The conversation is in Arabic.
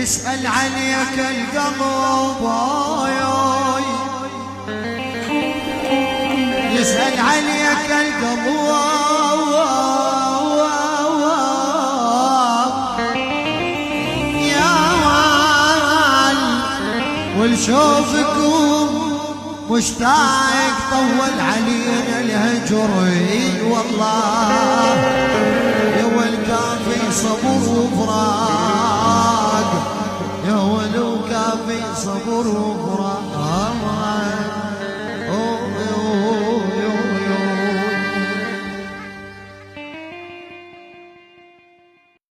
يسأل عليك القلب يسأل عليك القلب يا وال والشوفكم مشتاق طول علينا الهجر والله يا والكافي صبر وفراق يا ولو كافي صبر